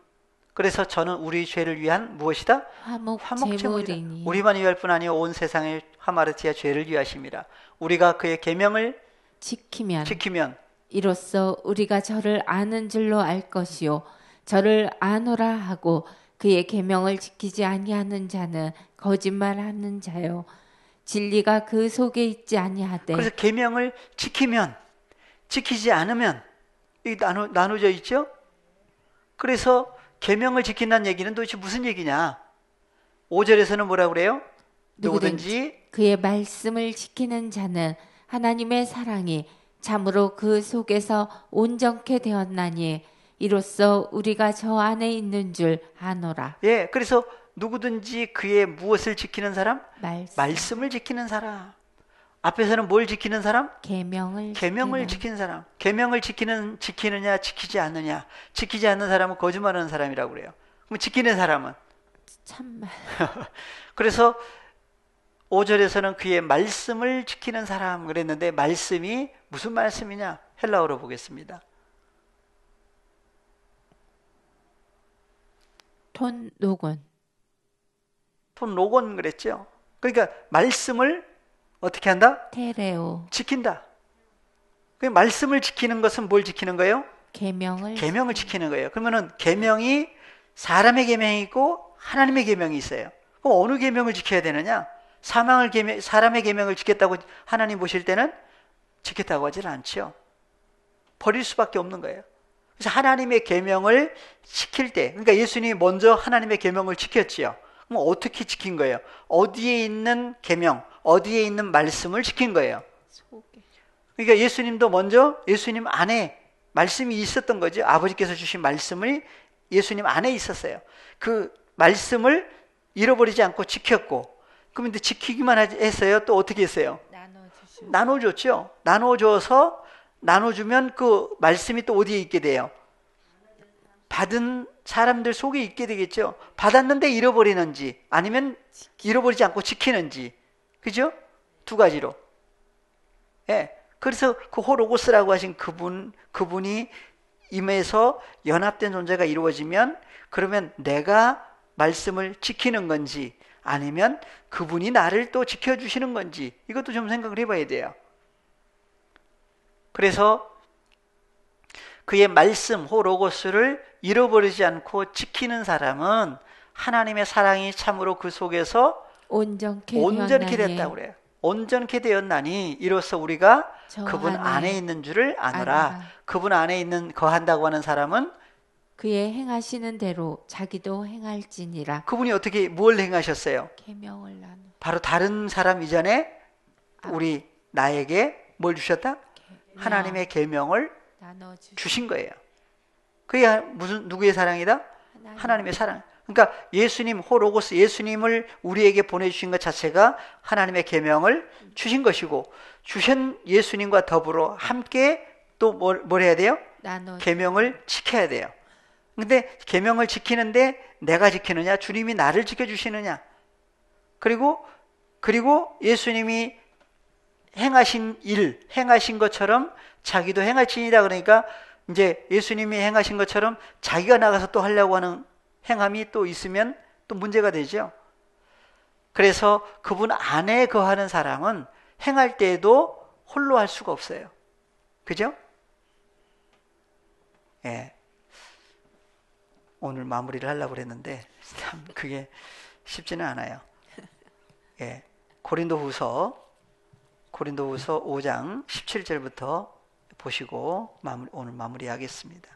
그래서 저는 우리 죄를 위한 무엇이다? 화목 제물이다. 제물이니 우리만 위할 뿐 아니요 온 세상의 하마르티아 죄를 위하심이라. 우리가 그의 계명을 지키면 이로써 우리가 저를 아는 줄로 알 것이요 저를 아노라 하고 그의 계명을 지키지 아니하는 자는 거짓말하는 자요 진리가 그 속에 있지 아니하되. 그래서 계명을 지키면 지키지 않으면 이 나눠져 있죠. 그래서 계명을 지킨다는 얘기는 도대체 무슨 얘기냐? 5절에서는 뭐라고 그래요? 누구든지 그의 말씀을 지키는 자는 하나님의 사랑이 참으로 그 속에서 온전케 되었나니 이로써 우리가 저 안에 있는 줄 아노라. 예, 그래서 누구든지 그의 무엇을 지키는 사람? 말씀을 지키는 사람. 앞에서는 뭘 지키는 사람? 계명을 지키는 사람. 계명을 지키느냐 지키지 않느냐. 지키지 않는 사람은 거짓말하는 사람이라고 그래요. 그럼 지키는 사람은? 참말. 그래서 5절에서는 그의 말씀을 지키는 사람 그랬는데 말씀이 무슨 말씀이냐? 헬라어로 보겠습니다. 톤 노곤 그랬죠. 그러니까 말씀을 어떻게 한다? 테레오 지킨다. 그 말씀을 지키는 것은 뭘 지키는 거예요? 계명을 지키는 거예요. 그러면은 계명이 사람의 계명이 있고 하나님의 계명이 있어요. 그럼 어느 계명을 지켜야 되느냐? 사람의 계명을 지켰다고 하나님 보실 때는 지켰다고 하질 않죠. 버릴 수밖에 없는 거예요. 그래서 하나님의 계명을 지킬 때, 그러니까 예수님이 먼저 하나님의 계명을 지켰지요. 그럼 어떻게 지킨 거예요? 어디에 있는 계명, 어디에 있는 말씀을 지킨 거예요. 그러니까 예수님도 먼저 예수님 안에 말씀이 있었던 거죠. 아버지께서 주신 말씀이 예수님 안에 있었어요. 그 말씀을 잃어버리지 않고 지켰고, 그럼 근데 지키기만 했어요? 또 어떻게 했어요? 나눠줬죠. 나눠주면 그 말씀이 또 어디에 있게 돼요? 받은 사람들 속에 있게 되겠죠. 받았는데 잃어버리는지 아니면 잃어버리지 않고 지키는지. 그죠? 두 가지로. 예. 그래서 그 호로고스라고 하신 그분이 임해서 연합된 존재가 이루어지면 그러면 내가 말씀을 지키는 건지 아니면 그분이 나를 또 지켜주시는 건지 이것도 좀 생각을 해봐야 돼요. 그래서 그의 말씀, 호로고스를 잃어버리지 않고 지키는 사람은 하나님의 사랑이 참으로 그 속에서 온전케 됐다고 그래요. 온전케 되었나니 이로써 우리가 그분 안에 있는 줄을 아노라. 그분 안에 거한다고 하는 사람은 그의 행하시는 대로 자기도 행할지니라. 그분이 어떻게 뭘 행하셨어요? 계명을 나누. 바로 다른 사람 이전에 우리 나에게 뭘 주셨다? 하나님의 계명을 주신 거예요. 그게 누구의 사랑이다? 하나님의 사랑. 그러니까 예수님 호로고스 예수님을 우리에게 보내주신 것 자체가 하나님의 계명을 주신 것이고 주신 예수님과 더불어 함께 또 뭘 해야 돼요? 계명을 지켜야 돼요. 근데 계명을 지키는데 내가 지키느냐 주님이 나를 지켜주시느냐 그리고 예수님이 행하신 일, 행하신 것처럼 자기도 행할지니라. 그러니까 이제 예수님이 행하신 것처럼 자기가 나가서 또 하려고 하는 행함이 또 있으면 또 문제가 되죠. 그래서 그분 안에 거하는 사람은 행할 때에도 홀로 할 수가 없어요. 그죠? 예. 오늘 마무리를 하려고 그랬는데 참 그게 쉽지는 않아요. 예. 고린도후서 5장 17절부터 보시고 오늘 마무리하겠습니다.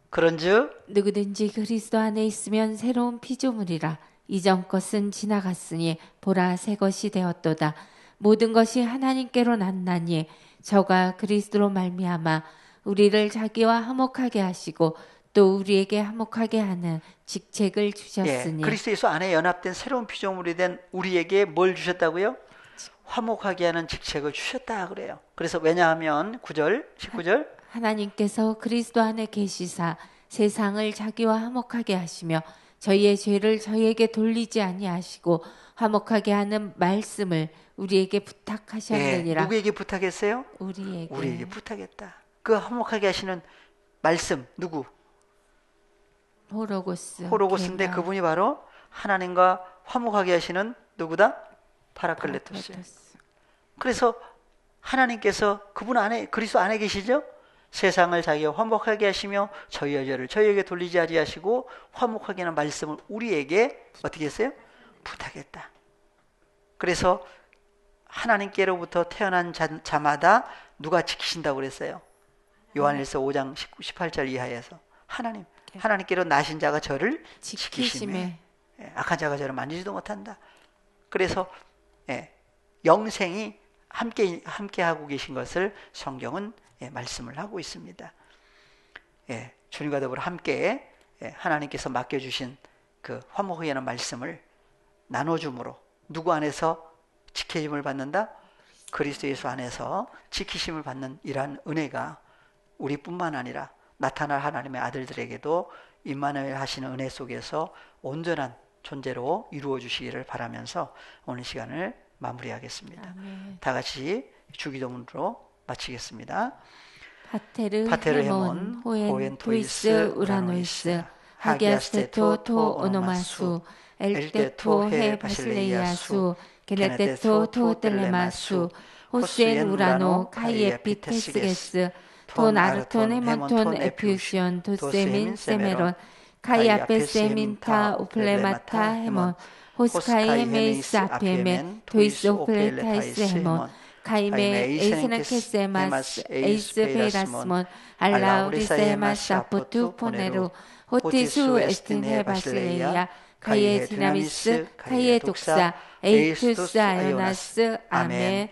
그런즉 누구든지 그리스도 안에 있으면 새로운 피조물이라. 이전 것은 지나갔으니 보라 새 것이 되었도다. 모든 것이 하나님께로 났나니 저가 그리스도로 말미암아 우리를 자기와 화목하게 하시고 또 우리에게 화목하게 하는 직책을 주셨으니. 예, 그리스도 예수 안에 연합된 새로운 피조물이 된 우리에게 뭘 주셨다고요? 화목하게 하는 직책을 주셨다 그래요. 그래서 왜냐하면 19절 하나님께서 그리스도 안에 계시사 세상을 자기와 화목하게 하시며 저희의 죄를 저희에게 돌리지 아니하시고 화목하게 하는 말씀을 우리에게 부탁하셨느니라. 예, 누구에게 부탁했어요? 우리에게 부탁했다. 그 화목하게 하시는 말씀 누구? 호로고스인데 그분이 바로 하나님과 화목하게 하시는 누구다? 파라클레토스예요. 그래서 하나님께서 그분 안에 그리스도 안에 계시죠? 세상을 자기가 화목하게 하시며 저희의 죄를 저희에게 돌리지 아니하시고 화목하게 하는 말씀을 우리에게 어떻게 했어요? 부탁했다. 그래서 하나님께로부터 태어난 자마다 누가 지키신다고 그랬어요? 요한일서 5장 18절 이하에서 하나님께로 나신 자가 저를 지키심에 악한 자가 저를 만지지도 못한다. 그래서 영생이 함께 하고 계신 것을 성경은 말씀을 하고 있습니다. 주님과 더불어 함께 하나님께서 맡겨주신 그 화목하게 하는 말씀을 나눠줌으로 누구 안에서 지켜짐을 받는다? 그리스도 예수 안에서 지키심을 받는 이러한 은혜가 우리뿐만 아니라 나타날 하나님의 아들들에게도 임마누엘 하시는 은혜 속에서 온전한 존재로 이루어 주시기를 바라면서 오늘 시간을 마무리하겠습니다. 아멘. 다 같이 주기도문으로 마치겠습니다. 파테르 헤몬 호엔 토이스 우라노이스 하기아스테토 토 오노마수 엘테토 헤 바실레이아수 게네테토 토 텔레마수 호스엔 우라노 카이에 피테스게스 톤 아르톤 헤몬톤 에피우시온 도세민 세메론 카이아페 세민타 오플레마타 헤몬 호스카이 헤메이스 아페멘 토이스 오플레타이스 헤몬 카이메 에이스네케세마스 에이스 페이라스몬 알라우리세마스 아포투 포네루 호티수 에스틴헤 바실레이아 카이에 디나미스 카이에 독사 에이투스 아요나스 아멘.